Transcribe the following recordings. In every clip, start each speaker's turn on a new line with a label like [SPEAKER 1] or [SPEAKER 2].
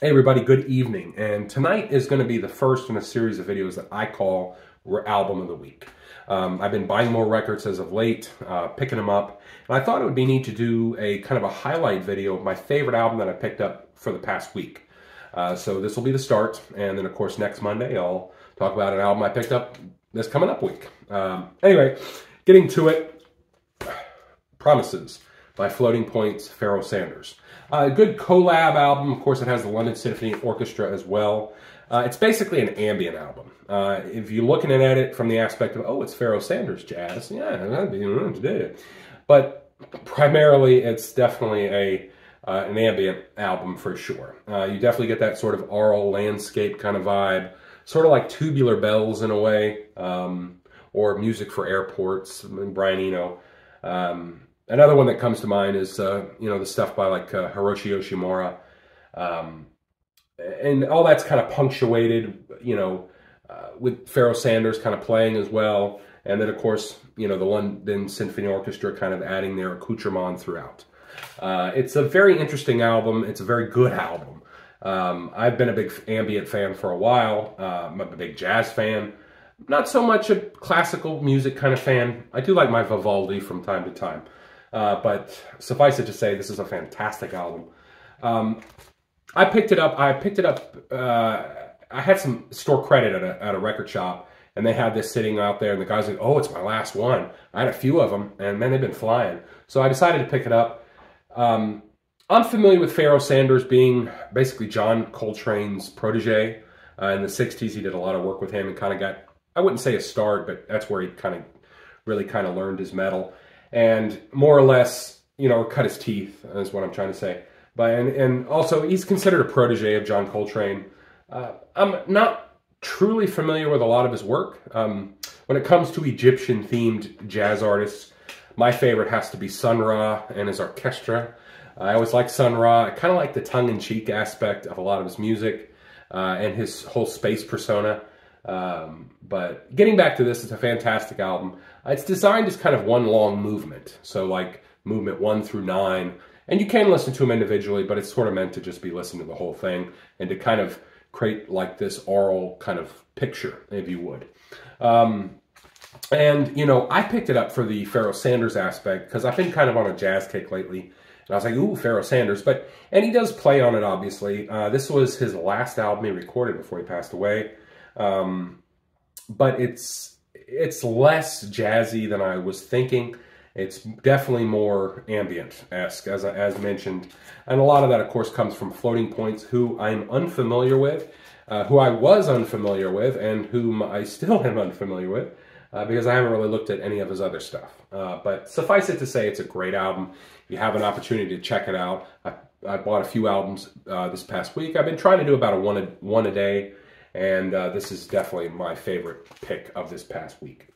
[SPEAKER 1] Hey everybody, good evening. And tonight is going to be the first in a series of videos that I call Album of the Week. I've been buying more records as of late, picking them up, and I thought it would be neat to do a kind of a highlight video of my favorite album that I picked up for the past week. So this will be the start, and then of course next Monday I'll talk about an album I picked up this coming up week. Anyway, getting to it, Promises by Floating Points, Pharaoh Sanders. A good collab album. Of course, it has the London Symphony Orchestra as well. It's basically an ambient album. If you're looking at it from the aspect of, oh, it's Pharaoh Sanders jazz, yeah, that'd be it. But primarily, it's definitely an ambient album for sure. You definitely get that sort of aural landscape kind of vibe, sort of like Tubular Bells in a way, or Music for Airports, Brian Eno. Another one that comes to mind is, the stuff by like Hiroshi Yoshimura. And all that's kind of punctuated, with Pharaoh Sanders kind of playing as well. And then, of course, the London Symphony Orchestra kind of adding their accoutrement throughout. It's a very interesting album. It's a very good album. I've been a big ambient fan for a while. I'm a big jazz fan. Not so much a classical music kind of fan. I do like my Vivaldi from time to time. But suffice it to say, this is a fantastic album. I picked it up. I had some store credit at a record shop, and they had this sitting out there, and the guy's like, oh, it's my last one. I had a few of them, and man, they've been flying. So I decided to pick it up. I'm familiar with Pharaoh Sanders being basically John Coltrane's protege. In the 60s, he did a lot of work with him and kind of got, I wouldn't say a start, but that's where he really learned his mettle. And more or less, cut his teeth, is what I'm trying to say. And also, he's considered a protege of John Coltrane. I'm not truly familiar with a lot of his work. When it comes to Egyptian-themed jazz artists, my favorite has to be Sun Ra and his orchestra. I always like Sun Ra. I kind of like the tongue-in-cheek aspect of a lot of his music and his whole space persona. But getting back to this, it's a fantastic album. It's designed as kind of one long movement. So like movement 1 through 9. And you can listen to them individually, but it's sort of meant to just be listened to the whole thing and to kind of create like this oral kind of picture, if you would. I picked it up for the Pharaoh Sanders aspect because I've been kind of on a jazz kick lately. And I was like, ooh, Pharaoh Sanders. And he does play on it, obviously. This was his last album he recorded before he passed away. But it's less jazzy than I was thinking. It's definitely more ambient-esque, as mentioned. And a lot of that, of course, comes from Floating Points, who I'm unfamiliar with, who I was unfamiliar with, and whom I still am unfamiliar with, because I haven't really looked at any of his other stuff. But suffice it to say, it's a great album. If you have an opportunity to check it out, I bought a few albums this past week. I've been trying to do about one a day. And this is definitely my favorite pick of this past week.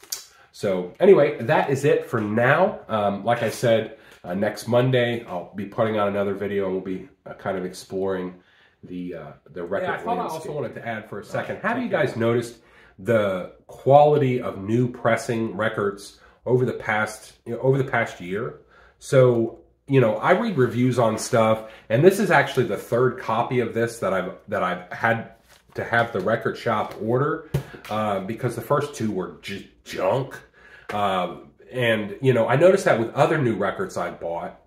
[SPEAKER 1] So anyway, that is it for now. Like I said, next Monday, I'll be putting out another video and we'll be kind of exploring the record landscape. I also wanted to add for a second, have you guys noticed the quality of new pressing records over the past year? So, I read reviews on stuff, and this is actually the third copy of this that I've had to have the record shop order because the first two were just junk. I noticed that with other new records I bought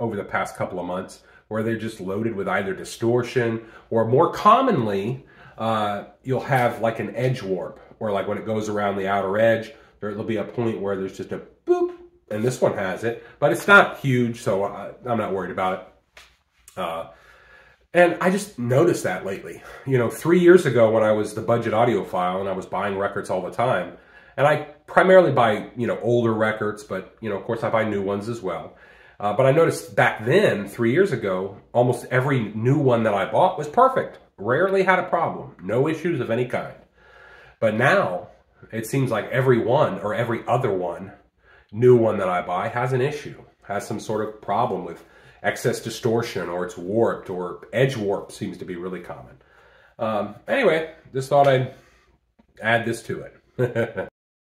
[SPEAKER 1] over the past couple of months where they're just loaded with either distortion or more commonly, you'll have like an edge warp, or like when it goes around the outer edge, there'll be a point where there's just a boop, and this one has it, but it's not huge, so I'm not worried about it. And I just noticed that lately. 3 years ago when I was the budget audiophile and I was buying records all the time, and I primarily buy, older records, but, of course I buy new ones as well. But I noticed back then, 3 years ago, almost every new one that I bought was perfect. Rarely had a problem. No issues of any kind. But now, it seems like every one or every other new one that I buy has an issue, has some sort of problem with excess distortion, or it's warped, or edge warp seems to be really common. Anyway, just thought I'd add this to it.